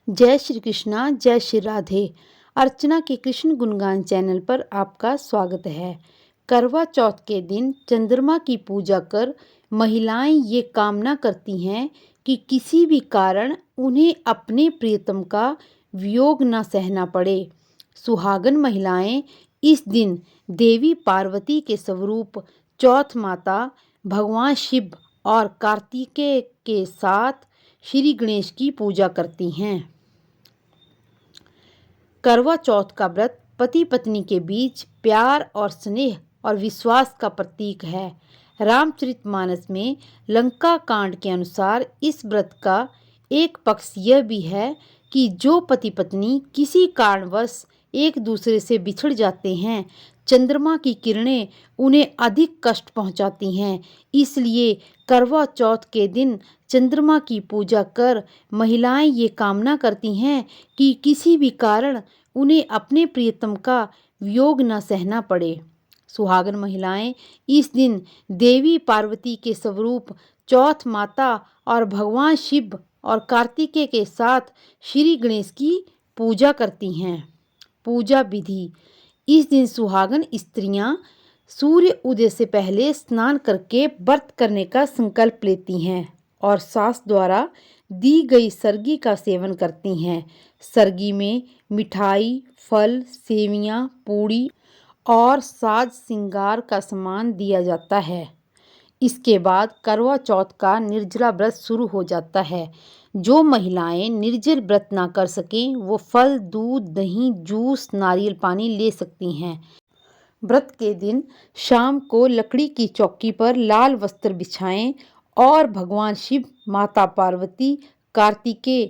जय श्री कृष्णा, जय श्री राधे। अर्चना के कृष्ण गुणगान चैनल पर आपका स्वागत है। करवा चौथ के दिन चंद्रमा की पूजा कर महिलाएं ये कामना करती हैं कि किसी भी कारण उन्हें अपने प्रियतम का वियोग न सहना पड़े। सुहागन महिलाएं इस दिन देवी पार्वती के स्वरूप चौथ माता, भगवान शिव और कार्तिकेय के साथ श्री गणेश की पूजा करती हैं। करवा चौथ का व्रत पति पत्नी के बीच प्यार और स्नेह और विश्वास का प्रतीक है। रामचरितमानस में लंका कांड के अनुसार इस व्रत का एक पक्ष यह भी है कि जो पति पत्नी किसी कारणवश एक दूसरे से बिछड़ जाते हैं, चंद्रमा की किरणें उन्हें अधिक कष्ट पहुंचाती हैं। इसलिए करवा चौथ के दिन चंद्रमा की पूजा कर महिलाएं ये कामना करती हैं कि किसी भी कारण उन्हें अपने प्रियतम का वियोग न सहना पड़े। सुहागन महिलाएं इस दिन देवी पार्वती के स्वरूप चौथ माता और भगवान शिव और कार्तिकेय के साथ श्री गणेश की पूजा करती हैं। पूजा विधि: इस दिन सुहागन स्त्रियां सूर्य उदय से पहले स्नान करके व्रत करने का संकल्प लेती हैं और सास द्वारा दी गई सरगी का सेवन करती हैं। सरगी में मिठाई, फल, सेवियां, पूड़ी और साज श्रृंगार का सामान दिया जाता है। इसके बाद करवा चौथ का निर्जला व्रत शुरू हो जाता है। जो महिलाएं निर्जल व्रत ना कर सकें वो फल, दूध, दही, जूस, नारियल पानी ले सकती हैं। व्रत के दिन शाम को लकड़ी की चौकी पर लाल वस्त्र बिछाएं और भगवान शिव, माता पार्वती, कार्तिकेय,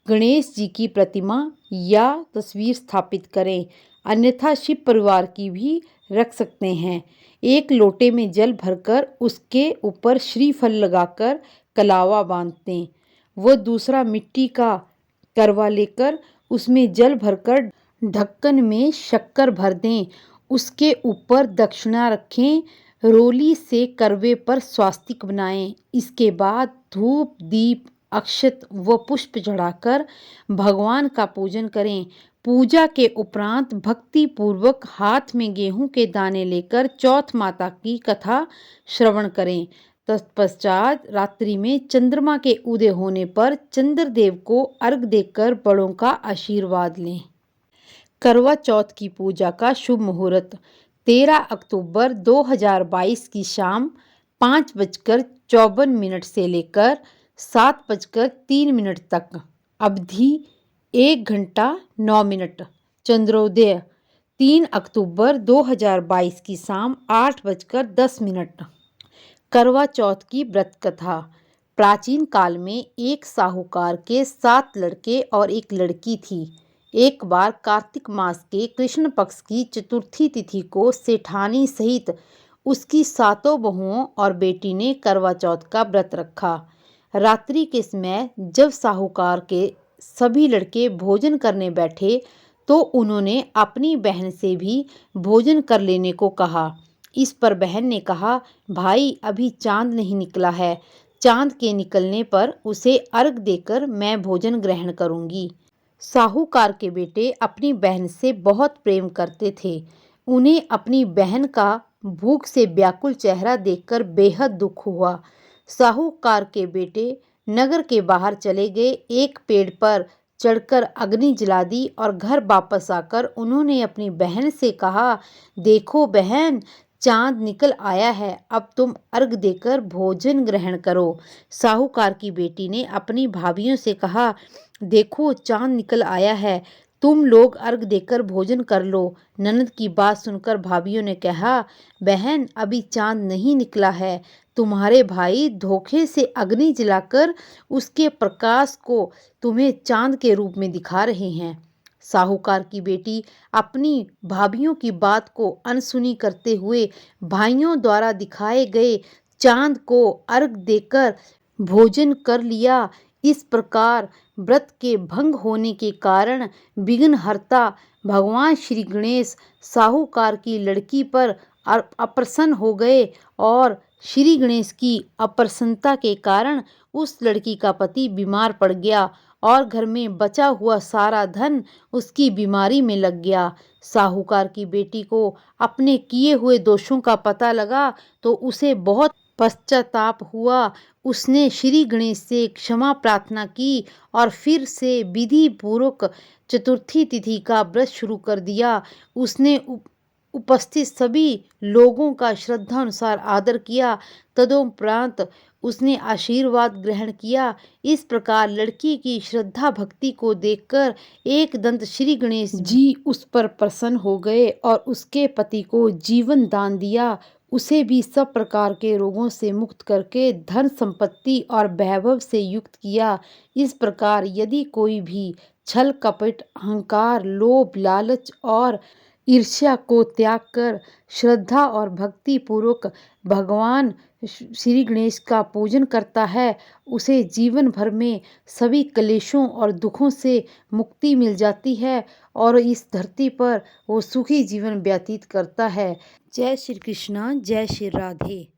गणेश जी की प्रतिमा या तस्वीर स्थापित करें। अन्यथा शिव परिवार की भी रख सकते हैं। एक लोटे में जल भरकर उसके ऊपर श्रीफल लगाकर कलावा बांध दें। वह दूसरा मिट्टी का करवा लेकर उसमें जल भरकर ढक्कन में शक्कर भर दें। उसके ऊपर दक्षिणा रखें। रोली से करवे पर स्वास्तिक बनाएं। इसके बाद धूप, दीप, अक्षत व पुष्प चढ़ाकर भगवान का पूजन करें। पूजा के उपरांत भक्ति पूर्वक हाथ में गेहूं के दाने लेकर चौथ माता की कथा श्रवण करें। तत्पश्चात रात्रि में चंद्रमा के उदय होने पर चंद्रदेव को अर्घ देकर बड़ों का आशीर्वाद लें। करवा चौथ की पूजा का शुभ मुहूर्त: 13 अक्टूबर 2022 की शाम 5:54 से लेकर 7:03 तक। अवधि 1 घंटा 9 मिनट। चंद्रोदय 3 अक्टूबर 2022 की शाम 8:10। करवा चौथ की व्रत कथा: प्राचीन काल में एक साहूकार के 7 लड़के और एक लड़की थी। एक बार कार्तिक मास के कृष्ण पक्ष की चतुर्थी तिथि को सेठानी सहित उसकी 7 बहुओं और बेटी ने करवा चौथ का व्रत रखा। रात्रि के समय जब साहूकार के सभी लड़के भोजन करने बैठे तो उन्होंने अपनी बहन से भी भोजन कर लेने को कहा। इस पर बहन ने कहा, भाई अभी चांद नहीं निकला है, चांद के निकलने पर उसे अर्घ देकर मैं भोजन ग्रहण करूंगी। साहूकार के बेटे अपनी बहन से बहुत प्रेम करते थे। उन्हें अपनी बहन का भूख से व्याकुल चेहरा देखकर बेहद दुख हुआ। साहूकार के बेटे नगर के बाहर चले गए। एक पेड़ पर चढ़कर अग्नि जला दी और घर वापस आकर उन्होंने अपनी बहन से कहा, देखो बहन, चांद निकल आया है, अब तुम अर्घ देकर भोजन ग्रहण करो। साहूकार की बेटी ने अपनी भाभियों से कहा, देखो चांद निकल आया है, तुम लोग अर्घ देकर भोजन कर लो। ननद की बात सुनकर भाभियों ने कहा, बहन अभी चांद नहीं निकला है, तुम्हारे भाई धोखे से अग्नि जलाकर उसके प्रकाश को तुम्हें चांद के रूप में दिखा रहे हैं। साहूकार की बेटी अपनी भाभियों की बात को अनसुनी करते हुए भाइयों द्वारा दिखाए गए चांद को अर्घ देकर भोजन कर लिया। इस प्रकार व्रत के भंग होने के कारण विघ्नहर्ता भगवान श्री गणेश साहूकार की लड़की पर अप्रसन्न हो गए और श्री गणेश की अप्रसन्नता के कारण उस लड़की का पति बीमार पड़ गया और घर में बचा हुआ सारा धन उसकी बीमारी में लग गया। साहूकार की बेटी को अपने किए हुए दोषों का पता लगा तो उसे बहुत पश्चाताप हुआ। उसने श्री गणेश से क्षमा प्रार्थना की और फिर से विधि पूर्वक चतुर्थी तिथि का व्रत शुरू कर दिया। उसने उपस्थित सभी लोगों का श्रद्धा अनुसार आदर किया। तदोपरांत उसने आशीर्वाद ग्रहण किया। इस प्रकार लड़की की श्रद्धा भक्ति को देखकर एक दंत श्री गणेश जी उस पर प्रसन्न हो गए और उसके पति को जीवन दान दिया। उसे भी सब प्रकार के रोगों से मुक्त करके धन संपत्ति और वैभव से युक्त किया। इस प्रकार यदि कोई भी छल कपट अहंकार लोभ लालच और ईर्ष्या को त्याग कर श्रद्धा और भक्ति पूर्वक भगवान श्री गणेश का पूजन करता है, उसे जीवन भर में सभी क्लेशों और दुखों से मुक्ति मिल जाती है और इस धरती पर वो सुखी जीवन व्यतीत करता है। जय श्री कृष्णा, जय श्री राधे।